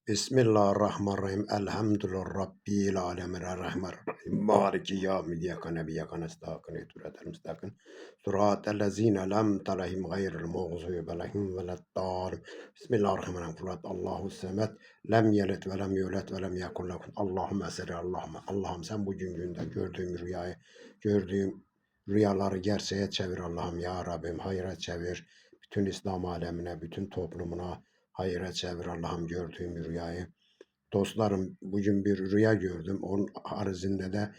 Bismillahirrahmanirrahim. Elhamdülillah Rabbil alemin. Errahmanirrahim. Maliki yevmiddin. İyyâke nestaîn. Ihdinas müstakîm. Sıratellezîne lem telehim gayril mağzûbi aleyhim veleddâlin. Bismillahirrahmanirrahim. Allahu semed. Lem yelit ve lem yulet ve lem yekun lehu. Allahümme salli Allahümme. Allah'ım sen bugün günde gördüğüm rüyaları gerçeğe çevir Allah'ım ya Rabbim. Hayra çevir. Bütün İslam alemine, bütün toplumuna hayra çevir Allah'ım gördüğüm rüyayı. Dostlarım bugün bir rüya gördüm. Onun haricinde de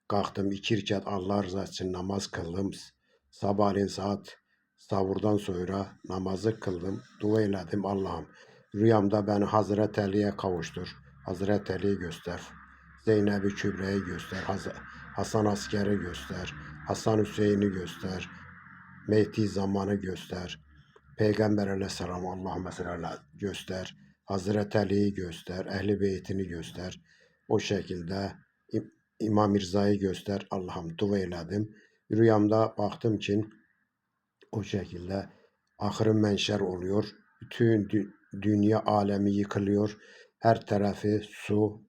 kalktım 2 rekat Allah rızası için namaz kıldım. Sabahleyin saat savurdan sonra namazı kıldım. Dua eyledim Allah'ım. Rüyamda beni Hazreti Ali'ye kavuştur. Hazreti Ali'yi göster. Zeynep-i Kübra'yı göster. Hasan Asker'i göster. Hasan Hüseyin'i göster. Mehdi zamanı göster. Peygamber aleyhisselam Allahümme sallallahu göster. Hazreti Ali'yi göster. Ehli beytini göster. O şekilde İmam Mirza'yı göster. Allah'ım dua eyledim. Rüyamda baktım ki o şekilde ahırı menşer oluyor. Bütün dünya alemi yıkılıyor. Her tarafı su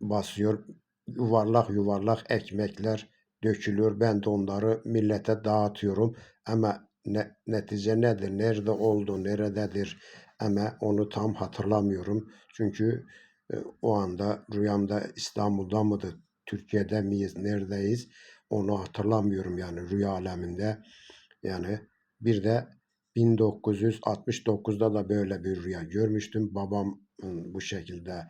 basıyor. Yuvarlak yuvarlak ekmekler dökülüyor. Ben de onları millete dağıtıyorum. Ama netice nedir? Nerede oldu? Nerededir? Ama onu tam hatırlamıyorum. Çünkü o anda rüyamda İstanbul'da mıydı? Türkiye'de miyiz? Neredeyiz? Onu hatırlamıyorum yani rüya aleminde. Yani bir de 1969'da da böyle bir rüya görmüştüm. Babam bu şekilde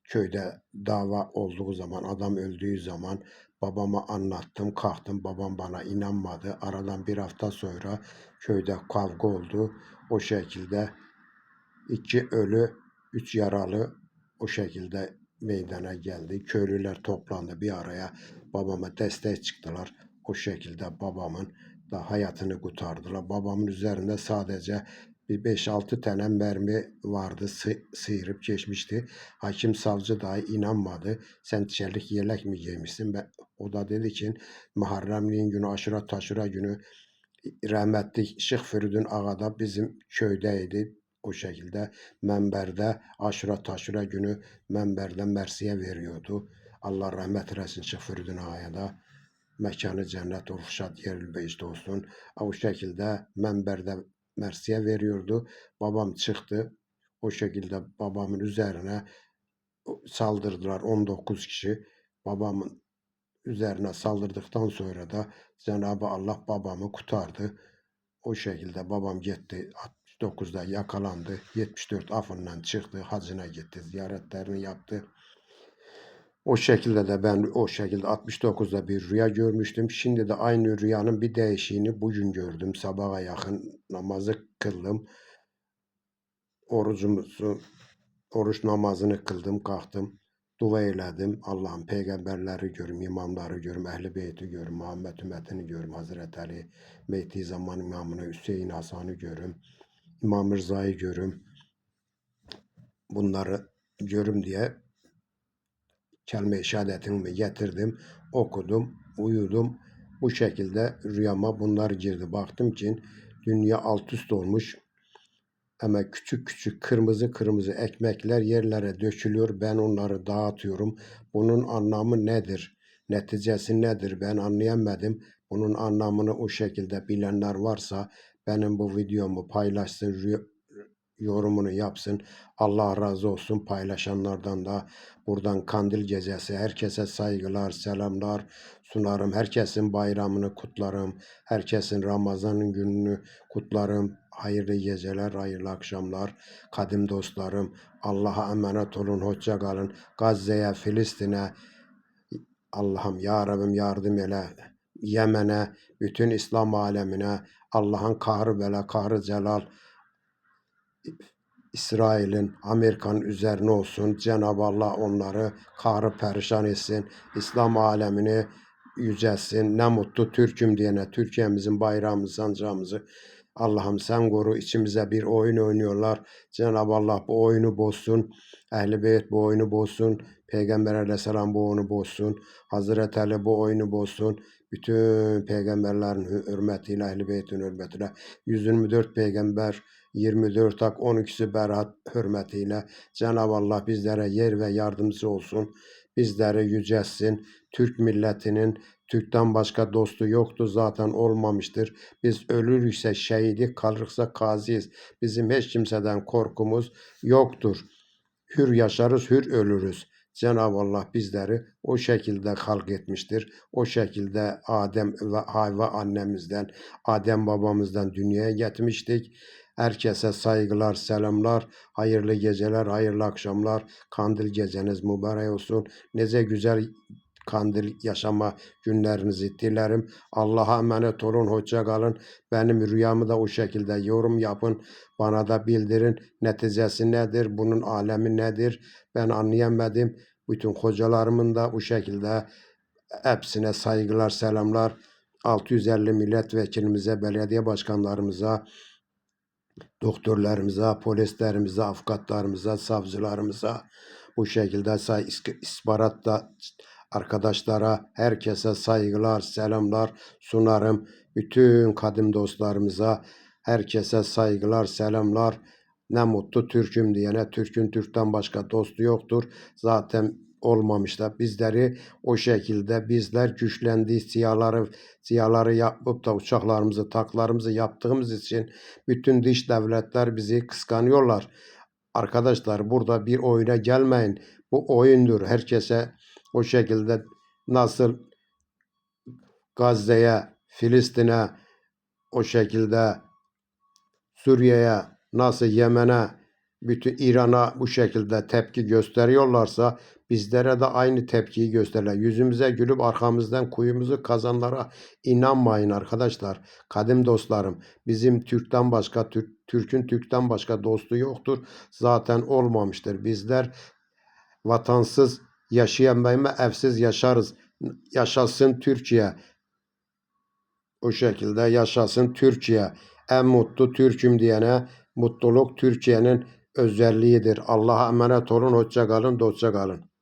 köyde dava olduğu zaman, adam öldüğü zaman babama anlattım, kalktım. Babam bana inanmadı. Aradan bir hafta sonra köyde kavga oldu. O şekilde 2 ölü, 3 yaralı o şekilde meydana geldi. Köylüler toplandı bir araya. Babama destek çıktılar. O şekilde babamın da hayatını kurtardılar. Babamın üzerinde sadece bir 5-6 tane mermi vardı. Sıyırıp geçmişti. Hakim savcı dahi inanmadı. Sen çelik yelek mi giymişsin? O da dedi ki Muharremliğin günü, aşura taşura günü rahmetli Şeyh Feridun Ağa da bizim köydeydi. O şekilde menberde aşura taşura günü menberde mersiye veriyordu. Allah rahmet eylesin Şeyh Feridun Ağa'ya da. Mekanı cennet olsun, şad yerli beşte olsun. O şekilde menberde mersiye veriyordu. Babam çıktı. O şekilde babamın üzerine saldırdılar 19 kişi. Babamın üzerine saldırdıktan sonra da Cenab-ı Allah babamı kurtardı. O şekilde babam gitti. 69'da yakalandı. 74 afından çıktı. Hacına gitti. Ziyaretlerini yaptı. O şekilde de ben o şekilde 69'da bir rüya görmüştüm. Şimdi de aynı rüyanın bir değişiğini bugün gördüm. Sabaha yakın namazı kıldım. Orucumuzu, oruç namazını kıldım, kalktım. Dua eyledim. Allah'ın peygamberleri görüm, imamları görüm, ehl-i beyti görüm, Muhammed ümmetini görüm, Hazreti Ali, Mehdi zaman imamını, Hüseyin Hasan'ı görüm, İmam Rıza'yı görüm. Bunları görüm diye kelime-i şehadetimi getirdim, okudum, uyudum. Bu şekilde rüyama bunlar girdi. Baktım ki dünya alt üst olmuş. Ama küçük küçük kırmızı kırmızı ekmekler yerlere dökülüyor. Ben onları dağıtıyorum. Bunun anlamı nedir? Neticesi nedir? Ben anlayamadım. Bunun anlamını o şekilde bilenler varsa benim bu videomu paylaşsın, yorumunu yapsın. Allah razı olsun paylaşanlardan da. Buradan Kandil Gecesi herkese saygılar, selamlar sunarım. Herkesin bayramını kutlarım. Herkesin Ramazan'ın gününü kutlarım. Hayırlı geceler, hayırlı akşamlar. Kadim dostlarım, Allah'a emanet olun, hoşça kalın. Gazze'ye, Filistin'e, Allah'ım ya Rabbim yardım eyle. Yemen'e, bütün İslam alemine, Allah'ın kahrı bela, kahrı celal, İsrail'in, Amerika'nın üzerine olsun. Cenab-ı Allah onları kahrı perişan etsin. İslam alemini yücelsin. Ne mutlu Türk'üm diyene, Türkiye'mizin bayrağımızı, sancağımızı Allah'ım sen koru. İçimize bir oyun oynuyorlar. Cenab-ı Allah bu oyunu bozsun. Ehl-i Beyt bu oyunu bozsun. Peygamber aleyhisselam bu oyunu bozsun. Hazreti Ali bu oyunu bozsun. Bütün peygamberlerin hürmetiyle, Ehl-i Beyt'in hürmetiyle 124 peygamber 24 ak 12'si Berat hürmetiyle Cenab-ı Allah bizlere yer ve yardımcı olsun. Bizleri yücelsin. Türk milletinin Türk'ten başka dostu yoktu, zaten olmamıştır. Biz ölürükse şehidi, kalırsa gaziyiz. Bizim hiç kimseden korkumuz yoktur. Hür yaşarız, hür ölürüz. Cenab-ı Allah bizleri o şekilde halk etmiştir. O şekilde Adem ve Havva annemizden, Adem babamızdan dünyaya getirmiştik. Herkese saygılar, selamlar, hayırlı geceler, hayırlı akşamlar. Kandil geceniz mübarek olsun. Nece güzel kandil yaşama günlerinizi dilerim. Allah'a emanet olun, hoşça kalın. Benim rüyamı da o şekilde yorum yapın. Bana da bildirin. Neticesi nedir? Bunun alemi nedir? Ben anlayamadım. Bütün hocalarımın da bu şekilde hepsine saygılar, selamlar. 650 milletvekilimize, belediye başkanlarımıza, doktorlarımıza, polislerimize, avukatlarımıza, savcılarımıza bu şekilde istihbaratta arkadaşlara, herkese saygılar, selamlar sunarım. Bütün kadim dostlarımıza, herkese saygılar, selamlar. Ne mutlu Türk'üm diyene, Türk'ün Türk'ten başka dostu yoktur. Zaten olmamış da bizleri o şekilde bizler güçlendiği siyaları yapıp da uçaklarımızı, taklarımızı yaptığımız için bütün dış devletler bizi kıskanıyorlar. Arkadaşlar burada bir oyuna gelmeyin. Bu oyundur. Herkese o şekilde nasıl Gazze'ye, Filistin'e, o şekilde Suriye'ye, nasıl Yemen'e, bütün İran'a bu şekilde tepki gösteriyorlarsa bizlere de aynı tepkiyi gösterirler. Yüzümüze gülüp arkamızdan kuyumuzu kazanlara inanmayın arkadaşlar. Kadim dostlarım, bizim Türk'ten başka, Türk'ün Türk'ten başka dostu yoktur. Zaten olmamıştır. Bizler vatansız yaşayamayız, evsiz yaşarız. Yaşasın Türkiye. O şekilde yaşasın Türkiye. En mutlu Türk'üm diyene mutluluk Türkiye'nin özelliğidir. Allah'a emanet olun. Hoşça kalın, dostça kalın.